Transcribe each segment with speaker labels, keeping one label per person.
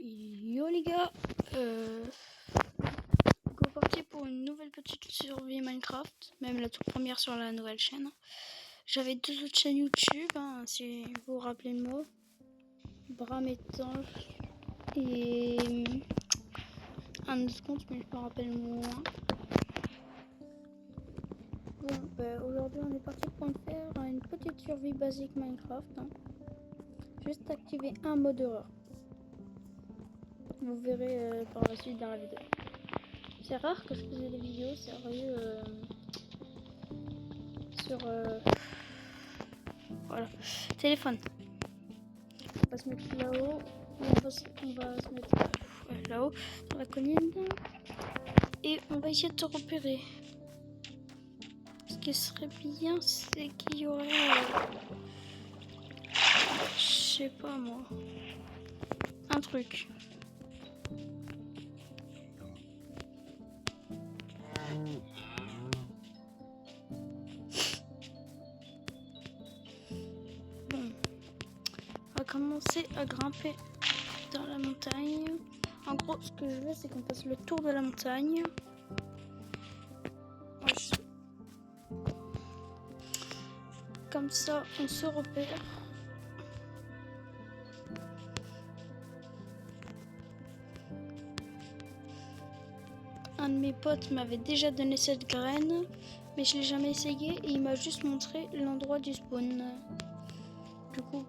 Speaker 1: Yo les gars, go parti pour une nouvelle petite survie Minecraft, même la toute première sur la nouvelle chaîne. J'avais deux autres chaînes YouTube, si vous vous rappelez de moi, Bram étanche et un autre compte, mais je me rappelle moins. Bon, aujourd'hui on est parti pour faire une petite survie basique Minecraft. Juste activer un mode horreur. Vous verrez par la suite dans la vidéo. C'est rare que je faisais des vidéos sérieux sur voilà, téléphone. On va se mettre là-haut. On va se mettre là-haut sur la colline et on va essayer de te repérer. Ce qui serait bien, c'est qu'il y aurait je sais pas moi, un truc. Bon, on va commencer à grimper dans la montagne. En gros, ce que je veux, c'est qu'on fasse le tour de la montagne. Comme ça, on se repère. Un de mes potes m'avait déjà donné cette graine, mais je l'ai jamais essayé et il m'a juste montré l'endroit du spawn. Du coup,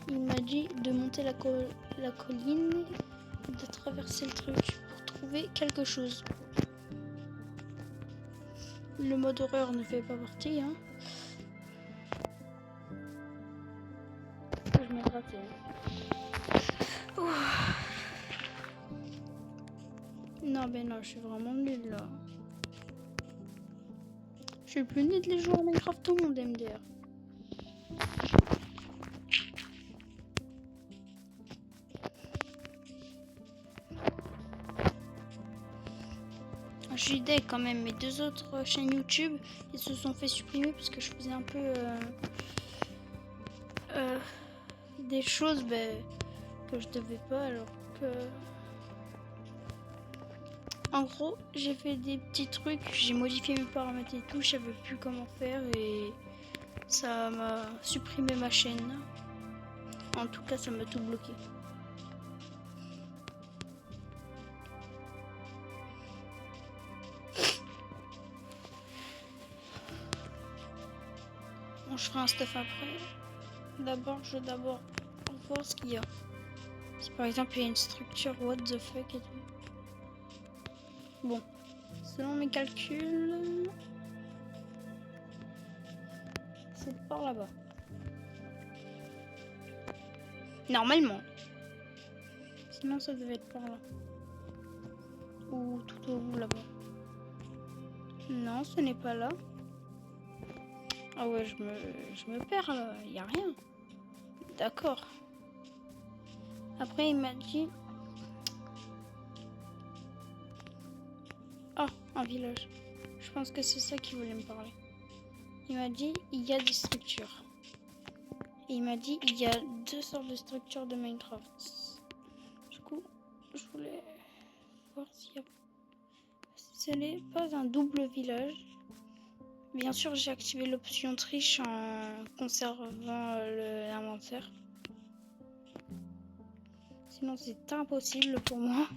Speaker 1: il m'a dit de monter la colline, de traverser le truc pour trouver quelque chose. Le mode horreur ne fait pas partie, Je m'ai raté. Non, non, je suis vraiment nulle là. Je suis le plus nul des joueurs Minecraft au monde, MDR. Je suis deck quand même. Mes deux autres chaînes YouTube, ils se sont fait supprimer parce que je faisais un peu des choses que je devais pas, alors que en gros j'ai fait des petits trucs, j'ai modifié mes paramètres et tout, je savais plus comment faire et ça m'a supprimé ma chaîne. En tout cas, ça m'a tout bloqué. Bon, je ferai un stuff après. D'abord, je vais voir ce qu'il y a. Si par exemple il y a une structure, what the fuck et tout. Bon, selon mes calculs, c'est par là-bas. Normalement. Sinon, ça devait être par là. Ou tout au bout là-bas. Non, ce n'est pas là. Ah ouais, je me perds là. Il n'y a rien. D'accord. Après, il m'a dit... Oh, un village. Je pense que c'est ça qu'il voulait me parler. Il m'a dit, il y a des structures. Et il m'a dit, il y a deux sortes de structures de Minecraft. Du coup, je voulais voir s'il y a... Ce n'est pas un double village. Bien sûr, j'ai activé l'option triche en conservant l'inventaire. Sinon, c'est impossible pour moi.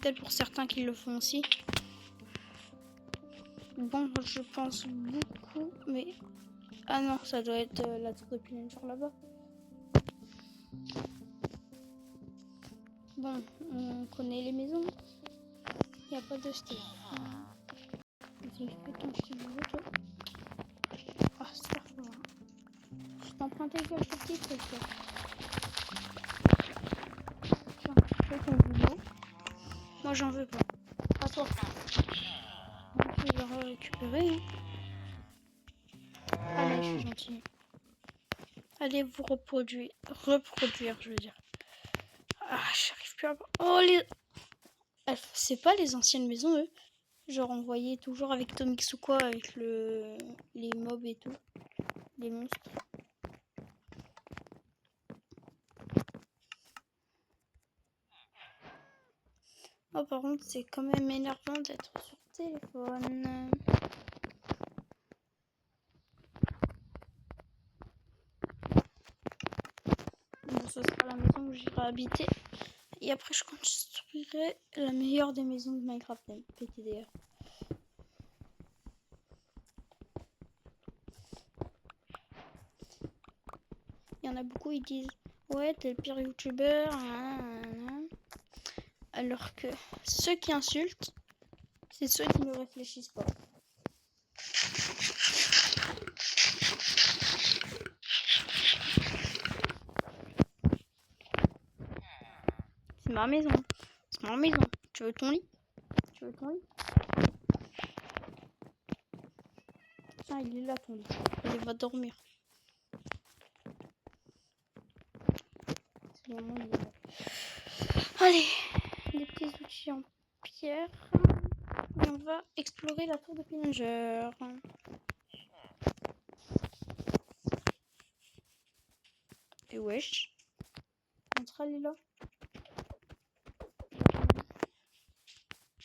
Speaker 1: Peut-être pour certains qui le font aussi. Bon, je pense beaucoup, mais... Ah non, ça doit être la tour de Pillager là-bas. Bon, on connaît les maisons. Il n'y a pas de style. Vas-y, fais ton style, toi. Ah, c'est pas fort. Je t'emprunte quelques petits trucs là. Tiens, fais ton boulot. Moi, j'en veux pas. À toi. Je vais récupérer. Allez, je suis gentil. Allez vous reproduire, je veux dire. Ah, j'arrive plus à voir. Oh, c'est pas les anciennes maisons, eux. Genre, on voyait toujours avec Tomix ou quoi, avec les mobs et tout. Les monstres. Oh, par contre, c'est quand même énervant d'être sur téléphone. Bon, ce sera la maison où j'irai habiter. Et après, je construirai la meilleure des maisons de Minecraft PTDR. Il y en a beaucoup, ils disent ouais, t'es le pire youtubeur. Alors que ceux qui insultent, c'est ceux qui ne réfléchissent pas. C'est ma maison. C'est ma maison. Tu veux ton lit? Tu veux ton lit? Ah, il est là ton lit. Il va dormir. C'est le moment où il est là. Allez, les petits outils en pierre. Et on va explorer la tour de Pillager. Et wesh. Entre elle est là.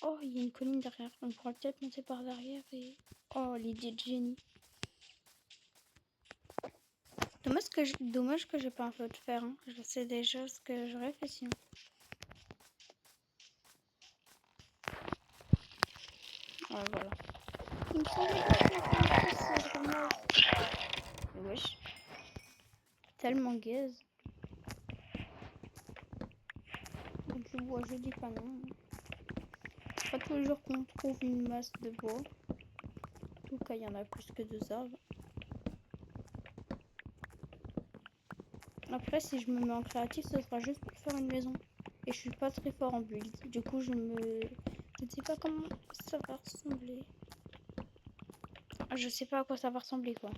Speaker 1: Oh, il y a une colline derrière. On pourra peut-être monter par derrière et... Oh, l'idée de génie. Dommage que j'ai pas un feu de fer. Hein. Je sais déjà ce que j'aurais fait sinon. Ouais, voilà. Il me semble que c'est wesh. Tellement gaze. Donc le bois, je dis pas non. C'est pas tous les jours qu'on trouve une masse de bois. En tout cas, il y en a plus que 2 arbres. Après, si je me mets en créatif, ce sera juste pour faire une maison. Et je suis pas très fort en build. Du coup, je ne sais pas comment ça va ressembler. Je sais pas à quoi ça va ressembler, quoi.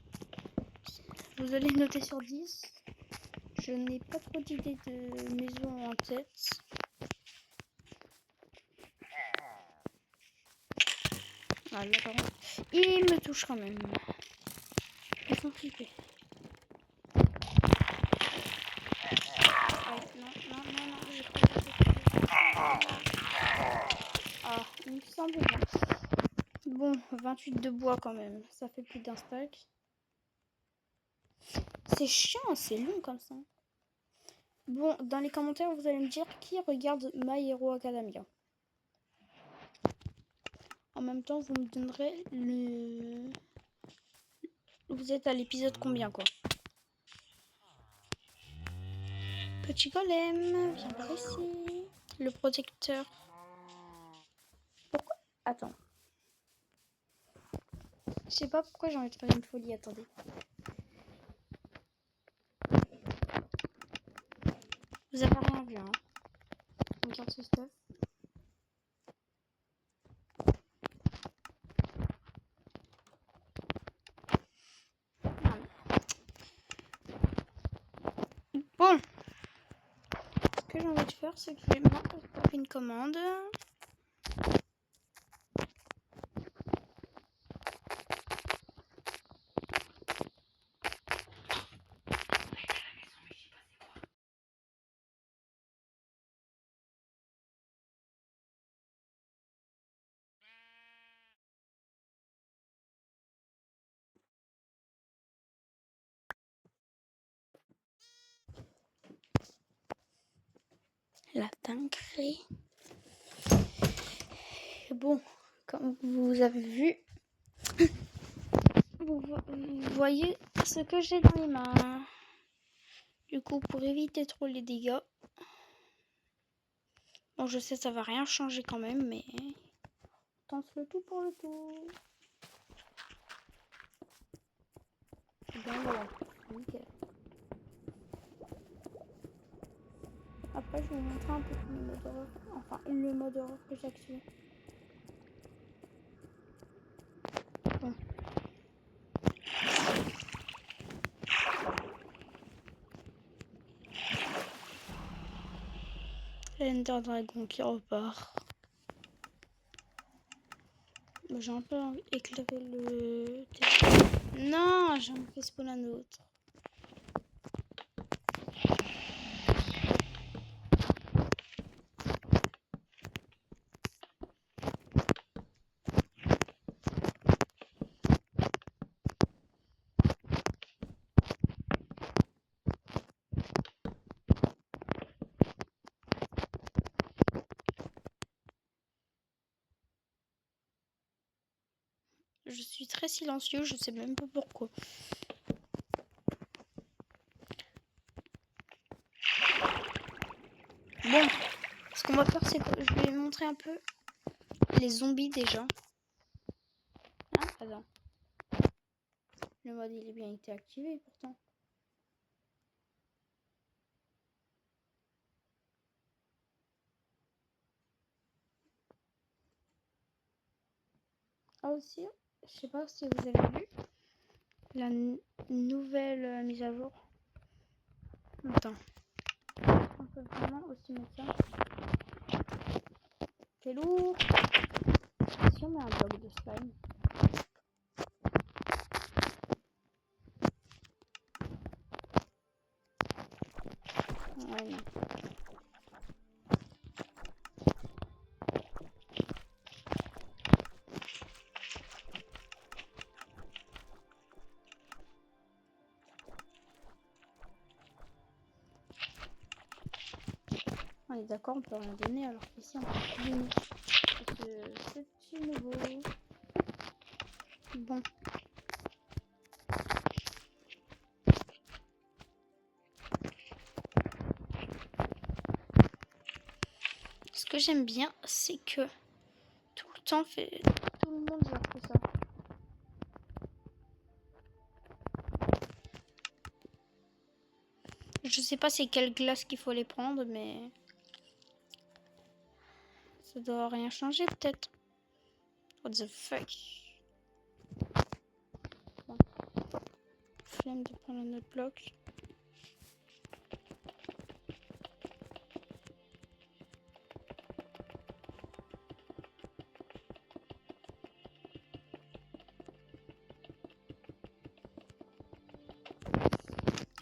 Speaker 1: Vous allez noter sur 10. Je n'ai pas trop d'idées de maison en tête. Ah, là, par contre, il me touche quand même. Ils sont flippés. Non, j'ai pas. Ah, il me semble bien. Bon, 28 de bois quand même. Ça fait plus d'un stack. C'est chiant, c'est long comme ça. Bon, dans les commentaires, vous allez me dire qui regarde My Hero Academia. En même temps, vous me donnerez le... Vous êtes à l'épisode combien, quoi? Petit golem, viens par ici. Le protecteur. Pourquoi? Attends. Je sais pas pourquoi j'ai envie de faire une folie, attendez. Vous avez rien vu, hein. Regarde ce stuff. Bon. Ce que j'ai envie de faire, c'est que je vais m'envoyer une commande. La dinguerie. Bon, comme vous avez vu, vous voyez ce que j'ai dans les mains. Du coup, pour éviter trop les dégâts. Bon, je sais, ça va rien changer quand même, mais... Tente le tout pour le tout. Bien loin. Nickel. Après, je vais vous montrer un peu le mode horreur. Enfin, le mode horreur que j'ai activé. Bon. L'Ender Dragon qui repart. J'ai un peu éclairé le... Non, j'en ai fait spawn un autre. très silencieux, je sais même pas pourquoi. Bon, ce qu'on va faire, c'est que je vais montrer un peu les zombies déjà. Hein, attends. Le mode il est bien été activé pourtant. Ah aussi, je sais pas si vous avez vu la nouvelle mise à jour. Attends. On peut vraiment aussi mettre ça. C'est lourd. Si on met un bloc de slime. Ouais, non. On est d'accord, on peut rien donner alors qu'ici on peut tout donner. Parce que c'est nouveau. Bon. Ce que j'aime bien, c'est que tout le temps, tout le monde genre fait ça. Je sais pas c'est quelle glace qu'il faut les prendre, mais ça doit rien changer peut-être. What the fuck? Bon. Flemme de prendre un autre bloc.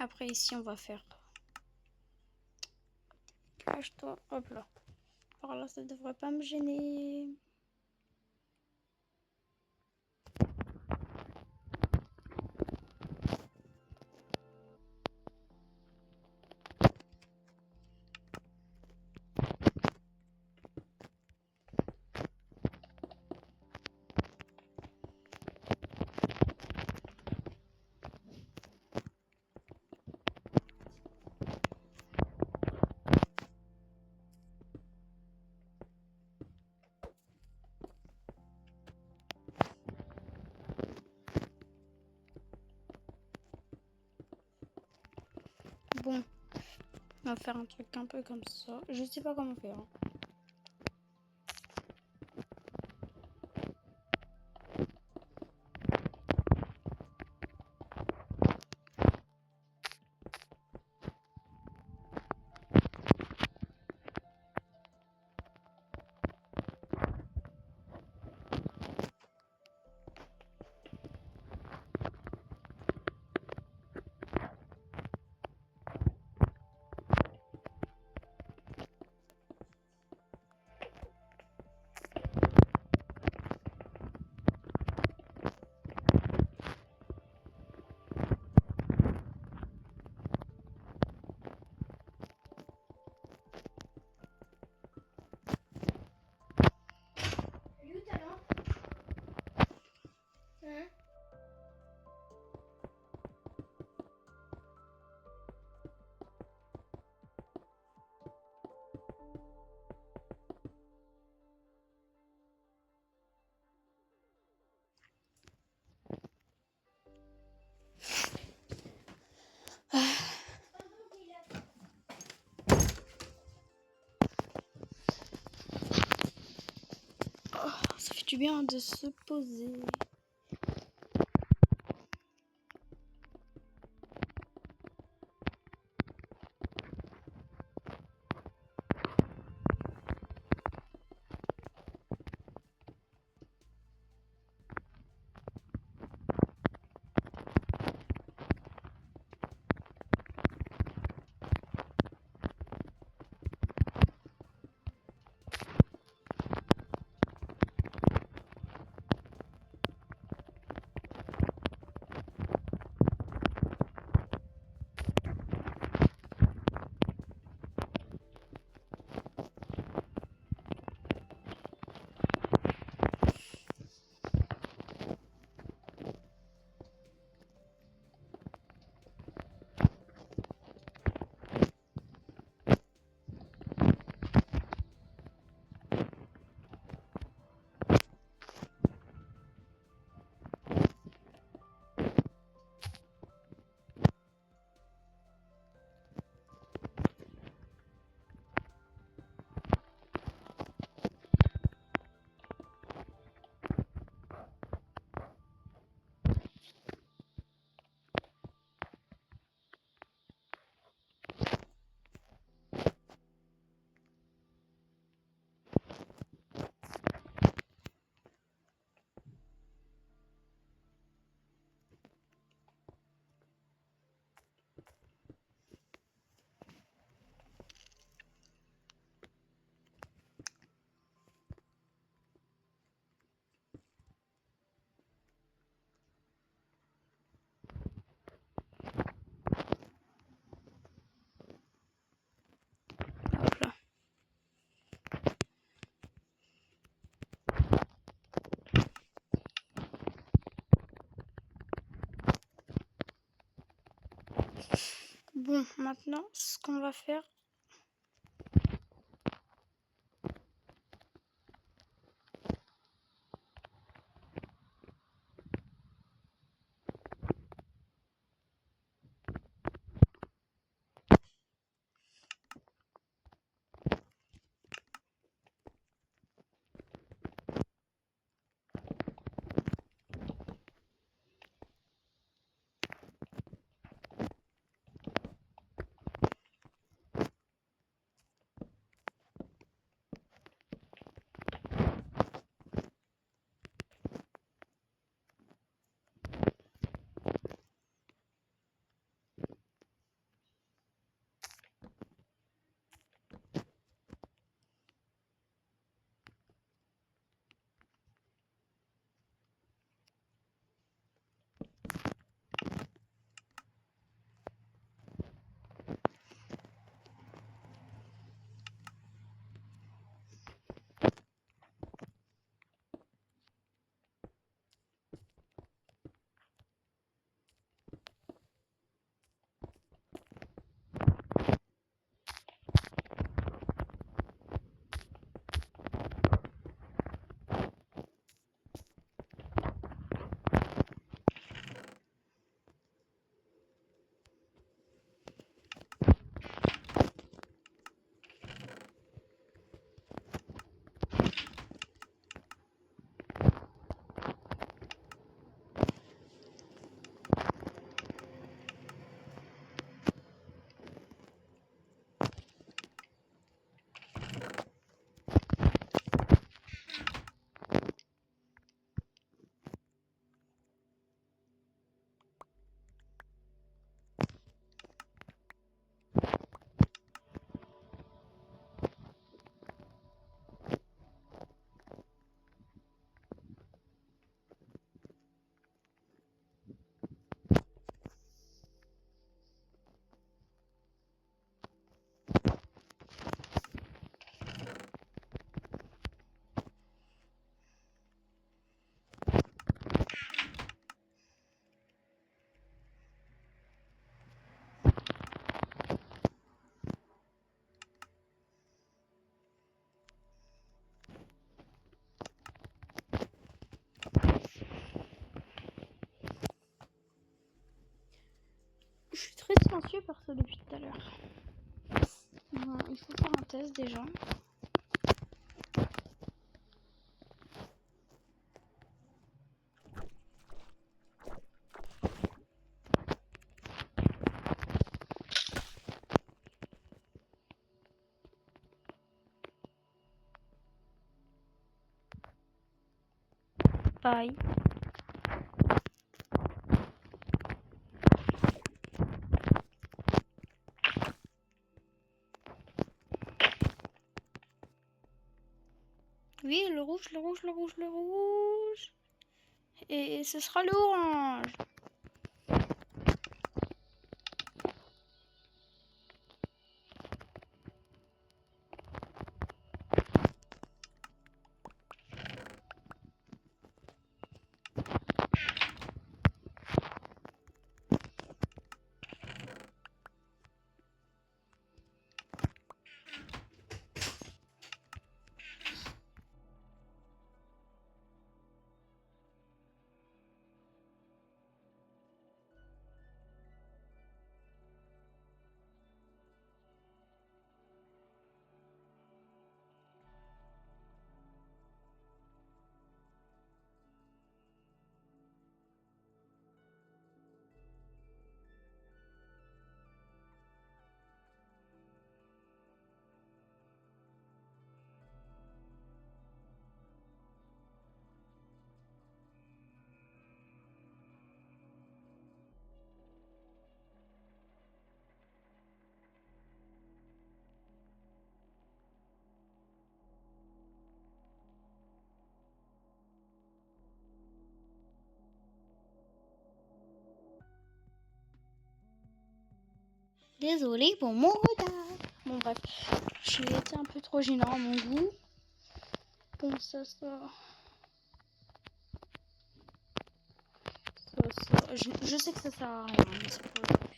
Speaker 1: Après ici on va faire. Cache-toi, hop là. Par là ça devrait pas me gêner. Bon, on va faire un truc un peu comme ça. Je sais pas comment faire. Ça fait du bien de se poser. Bon, maintenant, ce qu'on va faire... Je suis très silencieux par ça depuis tout à l'heure. Bon, il faut faire un test déjà. Aïe. Oui, le rouge, le rouge, le rouge, le rouge. Et ce sera l'orange. Désolée pour mon retard. Bon bref, j'ai été un peu trop gênant à mon goût. Bon ça. Je sais que ça sert à rien, mais c'est pas grave.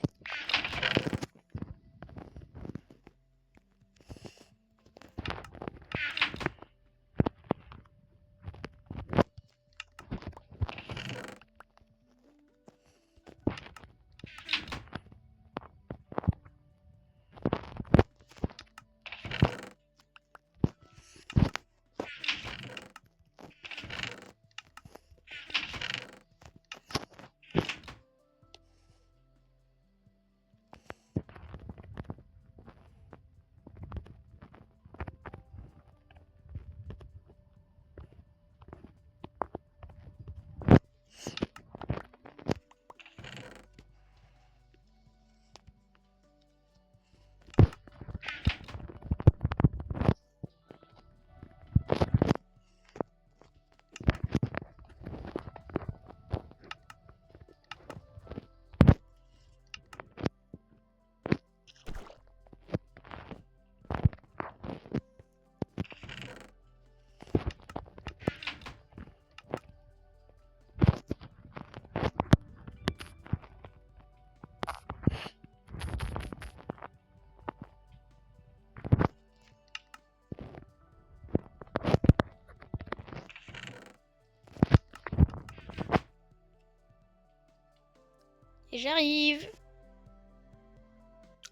Speaker 1: Et j'arrive.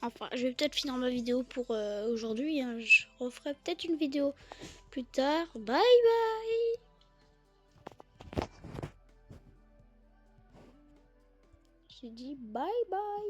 Speaker 1: Enfin, je vais peut-être finir ma vidéo pour aujourd'hui. Hein. Je referai peut-être une vidéo plus tard. Bye bye. J'ai dit bye bye.